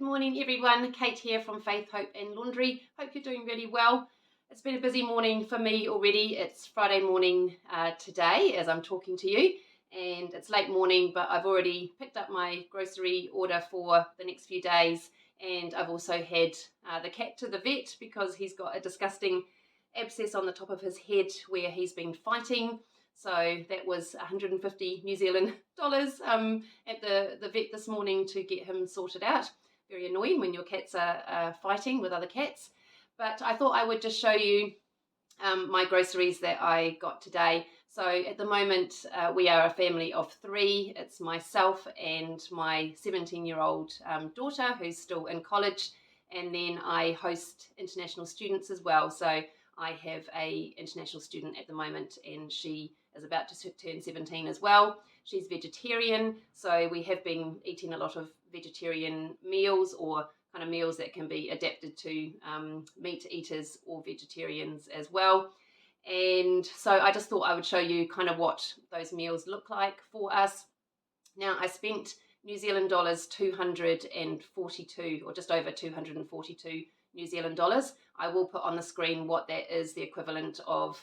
Good morning everyone, Kate here from Faith, Hope and Laundry. Hope you're doing really well. It's been a busy morning for me already. It's Friday morning today as I'm talking to you, and it's late morning, but I've already picked up my grocery order for the next few days, and I've also had the cat to the vet because he's got a disgusting abscess on the top of his head where he's been fighting. So that was 150 New Zealand dollars at the vet this morning to get him sorted out. Very annoying when your cats are fighting with other cats. But I thought I would just show you my groceries that I got today. So at the moment, we are a family of 3. It's myself and my 17-year-old daughter who's still in college. And then I host international students as well. So I have a international student at the moment, and she is about to turn 17 as well. She's vegetarian, so we have been eating a lot of vegetarian meals, or kind of meals that can be adapted to meat eaters or vegetarians as well. And so I just thought I would show you kind of what those meals look like for us. Now, I spent New Zealand dollars 242, or just over 242 New Zealand dollars. I will put on the screen what that is, the equivalent of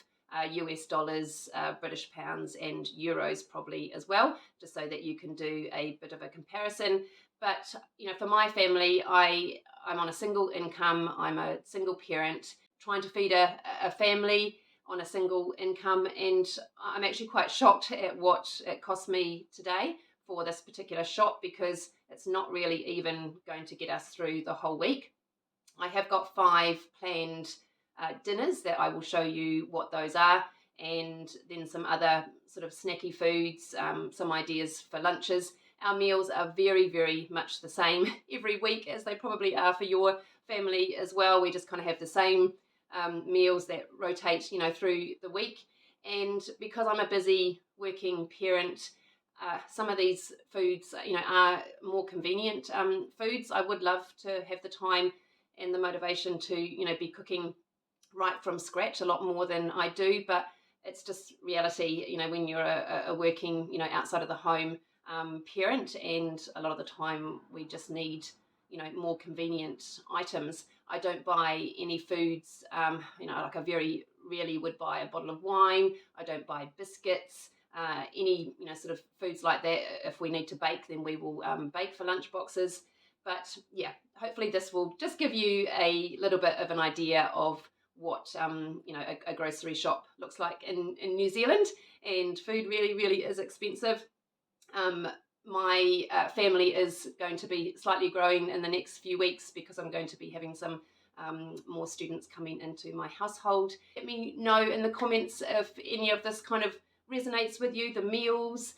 US dollars, British pounds and euros probably as well, just so that you can do a bit of a comparison. But, you know, for my family, I'm on a single income. I'm a single parent trying to feed a family on a single income, and I'm actually quite shocked at what it cost me today for this particular shop, because it's not really even going to get us through the whole week. I have got 5 planned dinners that I will show you what those are, and then some other sort of snacky foods, some ideas for lunches. Our meals are very, very much the same every week, as they probably are for your family as well. We just kind of have the same meals that rotate, you know, through the week. And because I'm a busy working parent, some of these foods, you know, are more convenient foods. I would love to have the time and the motivation to, you know, be cooking right from scratch a lot more than I do, but it's just reality, you know, when you're a working, you know, outside of the home parent, and a lot of the time we just need, you know, more convenient items. I don't buy any foods, you know, like I very rarely would buy a bottle of wine. I don't buy biscuits, any, you know, sort of foods like that. If we need to bake, then we will bake for lunch boxes. But yeah, hopefully this will just give you a little bit of an idea of what you know, a grocery shop looks like in New Zealand. And food really, really is expensive. My family is going to be slightly growing in the next few weeks because I'm going to be having some more students coming into my household. Let me know in the comments if any of this kind of resonates with you, the meals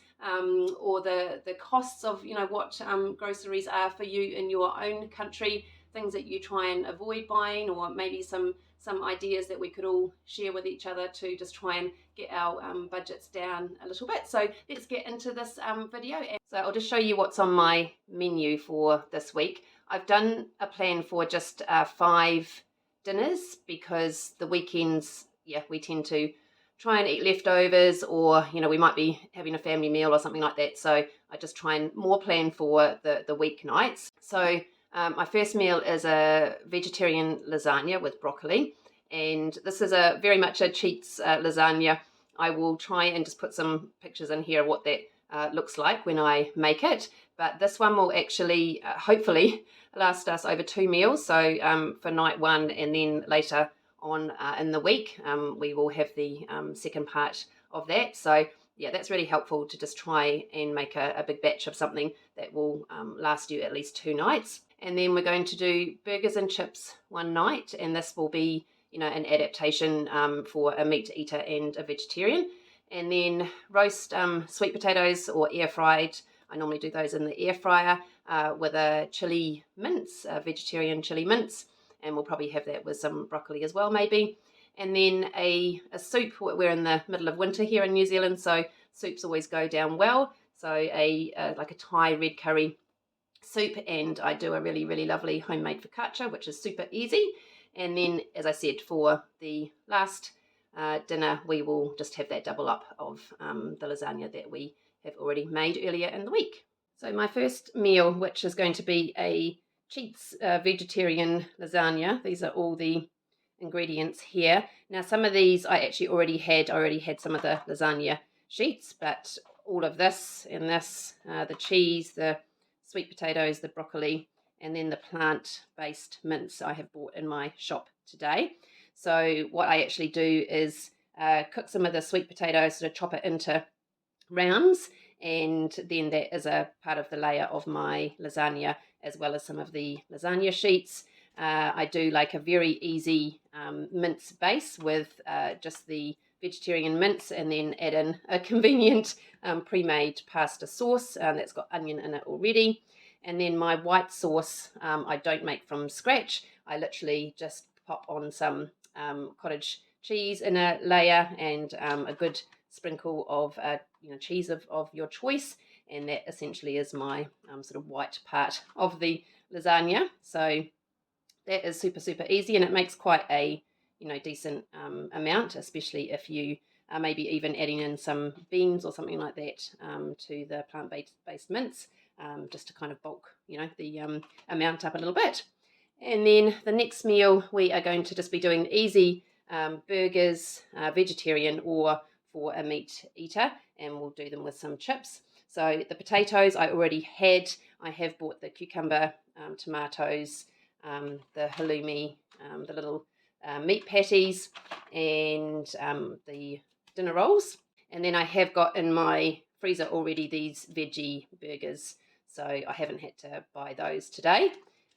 or the costs of, you know, what groceries are for you in your own country, things that you try and avoid buying, or maybe some ideas that we could all share with each other to just try and get our budgets down a little bit. So let's get into this video. So I'll just show you what's on my menu for this week. I've done a plan for just 5 dinners, because the weekends, yeah, we tend to try and eat leftovers, or, you know, we might be having a family meal or something like that. So I just try and more plan for the weeknights. So my first meal is a vegetarian lasagna with broccoli, and this is a very much a cheats lasagna. I will try and just put some pictures in here of what that looks like when I make it, but this one will actually hopefully last us over 2 meals. So for night 1, and then later on in the week we will have the second part of that. So yeah, that's really helpful to just try and make a big batch of something that will last you at least 2 nights. And then we're going to do burgers and chips one night, and this will be, you know, an adaptation for a meat eater and a vegetarian. And then roast sweet potatoes, or air fried. I normally do those in the air fryer with a chili mince, a vegetarian chili mince, and we'll probably have that with some broccoli as well, maybe. And then a soup. We're in the middle of winter here in New Zealand, so soups always go down well. So like a Thai red curry soup, and I do a really, really lovely homemade focaccia, which is super easy. And then, as I said, for the last dinner, we will just have that double up of the lasagna that we have already made earlier in the week. So my first meal, which is going to be a Cheats vegetarian lasagna. These are all the ingredients here. Now, some of these I actually already had. I already had some of the lasagna sheets, but all of this and this, the cheese, the sweet potatoes, the broccoli, and then the plant-based mince I have bought in my shop today. So what I actually do is cook some of the sweet potatoes, sort of chop it into rounds, and then that is a part of the layer of my lasagna, as well as some of the lasagna sheets. I do like a very easy mince base with just the vegetarian mince, and then add in a convenient pre-made pasta sauce that's got onion in it already. And then my white sauce I don't make from scratch. I literally just pop on some cottage cheese in a layer, and a good sprinkle of cheese of your choice, and that essentially is my sort of white part of the lasagna. So that is super easy, and it makes quite a decent amount, especially if you are maybe even adding in some beans or something like that to the plant-based mince, just to kind of bulk the amount up a little bit. And then the next meal, we are going to just be doing easy burgers, vegetarian or for a meat eater, and we'll do them with some chips. So the potatoes I already had. I have bought the cucumber, tomatoes, the halloumi, the little meat patties, and the dinner rolls. And then I have got in my freezer already these veggie burgers, so I haven't had to buy those today.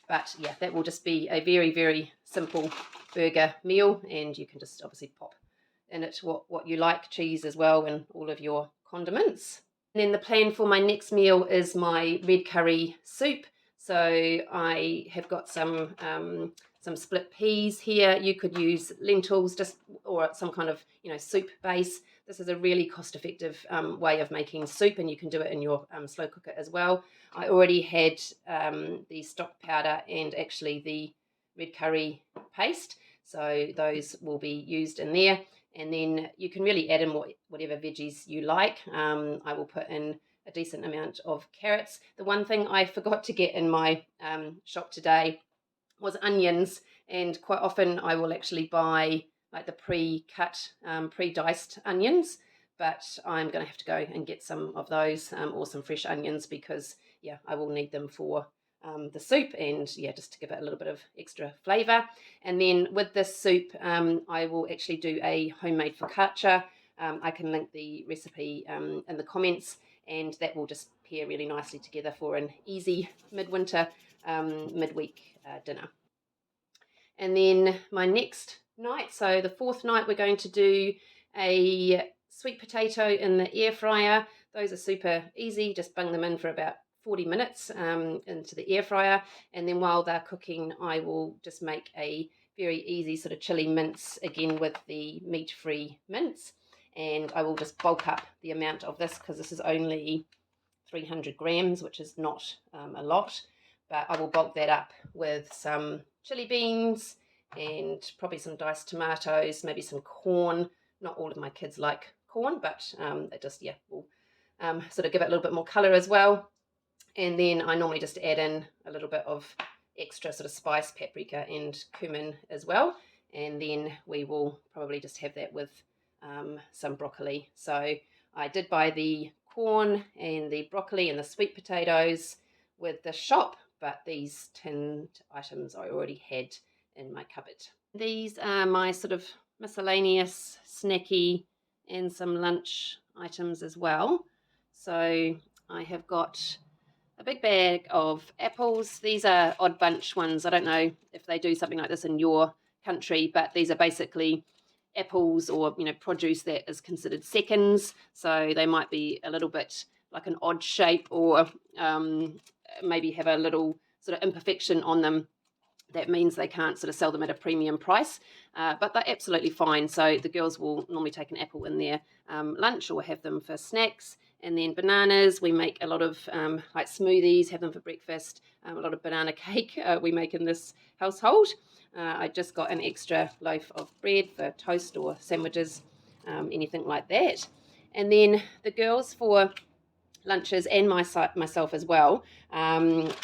But yeah, that will just be a very simple burger meal, and you can just obviously pop in it what you like, cheese as well, and all of your condiments. And then the plan for my next meal is my red curry soup. So I have got some split peas here. You could use lentils, or some kind of soup base. This is a really cost-effective way of making soup, and you can do it in your slow cooker as well. I already had the stock powder and actually the red curry paste, so those will be used in there. And then you can really add in whatever veggies you like. I will put in a decent amount of carrots. The one thing I forgot to get in my shop today was onions, and quite often I will actually buy like the pre-cut, pre-diced onions, but I'm going to have to go and get some of those, or some fresh onions, because yeah, I will need them for the soup, and yeah, just to give it a little bit of extra flavour. And then with this soup, I will actually do a homemade focaccia. I can link the recipe in the comments, and that will just pair really nicely together for an easy midwinter, midweek dinner. And then my next night, so the fourth night, we're going to do a sweet potato in the air fryer. Those are super easy, just bung them in for about 40 minutes into the air fryer, and then while they're cooking I will just make a very easy sort of chili mince, again with the meat-free mince, and I will just bulk up the amount of this because this is only 300 grams, which is not a lot, but I will bulk that up with some chili beans and probably some diced tomatoes, maybe some corn. Not all of my kids like corn, but it just will sort of give it a little bit more colour as well. And then I normally just add in a little bit of extra sort of spice, paprika and cumin as well. And then we will probably just have that with some broccoli. So I did buy the corn and the broccoli and the sweet potatoes with the shop, but these tinned items I already had in my cupboard. These are my sort of miscellaneous snacky and some lunch items as well. So I have got a big bag of apples. These are odd bunch ones. I don't know if they do something like this in your country, but these are basically apples or produce that is considered seconds. So they might be a little bit like an odd shape, or maybe have a little sort of imperfection on them. That means they can't sort of sell them at a premium price, but they're absolutely fine. So the girls will normally take an apple in their lunch or have them for snacks. And then bananas, we make a lot of like smoothies, have them for breakfast. A lot of banana cake we make in this household. I just got an extra loaf of bread for toast or sandwiches, anything like that. And then the girls, for lunches and myself as well,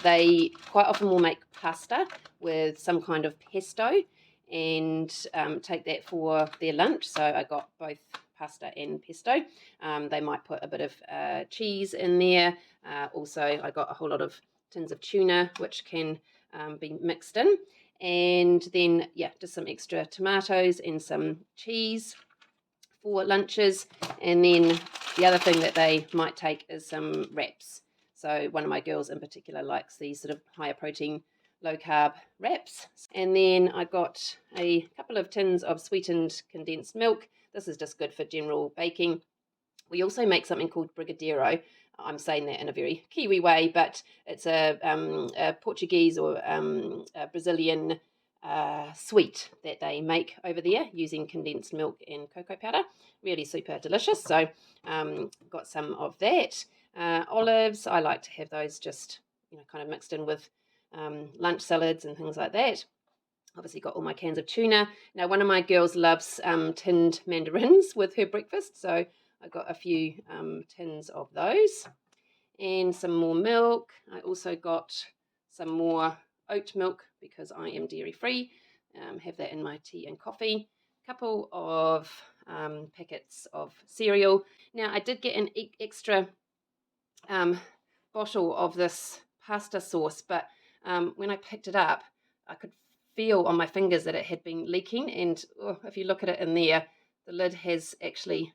they quite often will make pasta with some kind of pesto and take that for their lunch. So I got both pasta and pesto. They might put a bit of cheese in there. Also, I got a whole lot of tins of tuna, which can be mixed in. And then, yeah, just some extra tomatoes and some cheese for lunches. And then the other thing that they might take is some wraps. So one of my girls in particular likes these sort of higher protein, low carb wraps. And then I got a couple of tins of sweetened condensed milk. This is just good for general baking. We also make something called brigadeiro. I'm saying that in a very Kiwi way, but it's a Portuguese or a Brazilian sweet that they make over there using condensed milk and cocoa powder. Really super delicious. So got some of that. Olives, I like to have those just kind of mixed in with lunch salads and things like that. Obviously got all my cans of tuna. Now one of my girls loves tinned mandarins with her breakfast, so I got a few tins of those and some more milk. I also got some more oat milk because I am dairy free. Have that in my tea and coffee. A couple of packets of cereal. Now I did get an extra bottle of this pasta sauce, but when I picked it up, I could feel on my fingers that it had been leaking, and if you look at it in there, the lid has actually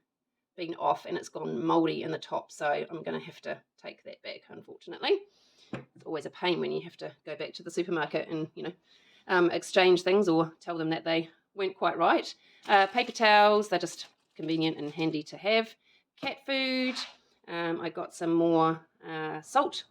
been off and it's gone mouldy in the top, so I'm going to have to take that back, unfortunately. It's always a pain when you have to go back to the supermarket and exchange things or tell them that they weren't quite right. Paper towels, they're just convenient and handy to have. Cat food, I got some more salt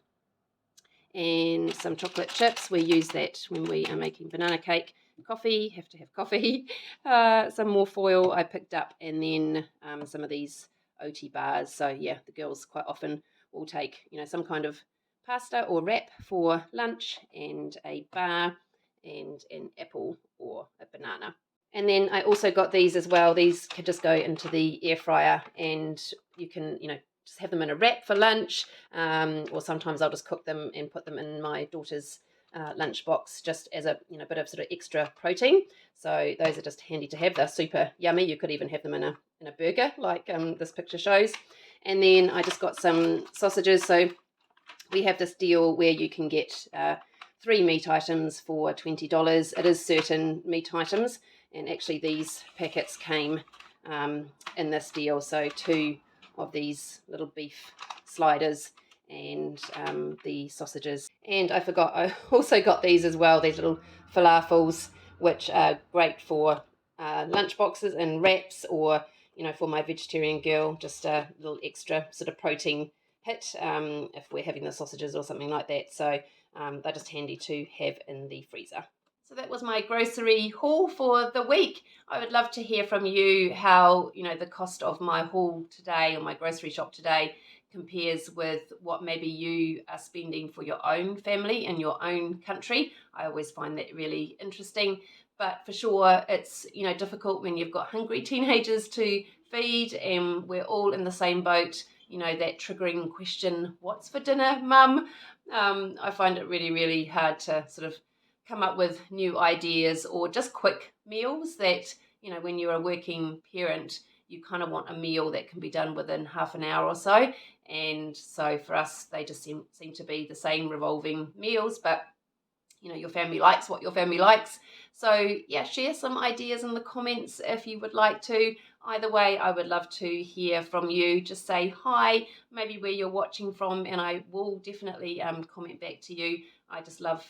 and some chocolate chips. We use that when we are making banana cake. Coffee, have to have coffee. Some more foil I picked up, and then some of these OT bars. So yeah, the girls quite often will take some kind of pasta or wrap for lunch, and a bar and an apple or a banana. And then I also got these as well. These could just go into the air fryer, and you can just have them in a wrap for lunch, or sometimes I'll just cook them and put them in my daughter's lunchbox just as a bit of sort of extra protein. So those are just handy to have. They're super yummy. You could even have them in a burger like this picture shows. And then I just got some sausages. So we have this deal where you can get 3 meat items for $20. It is certain meat items, and actually these packets came in this deal. So 2 of these little beef sliders and the sausages. And I forgot, I also got these as well, these little falafels, which are great for lunch boxes and wraps, or for my vegetarian girl, just a little extra sort of protein hit if we're having the sausages or something like that. So they're just handy to have in the freezer. So that was my grocery haul for the week. I would love to hear from you how, the cost of my haul today or my grocery shop today compares with what maybe you are spending for your own family in your own country. I always find that really interesting. But for sure, it's, difficult when you've got hungry teenagers to feed, and we're all in the same boat. That triggering question, what's for dinner, mum? I find it really, really hard to sort of come up with new ideas or just quick meals that, when you're a working parent, you kind of want a meal that can be done within half an hour or so. And so for us, they just seem to be the same revolving meals, but your family likes what your family likes. So yeah, share some ideas in the comments if you would like to. Either way, I would love to hear from you. Just say hi, maybe where you're watching from, and I will definitely comment back to you. I just love,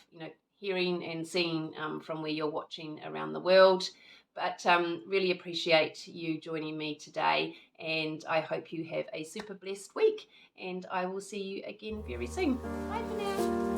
hearing and seeing from where you're watching around the world. But really appreciate you joining me today, and I hope you have a super blessed week, and I will see you again very soon. Bye for now.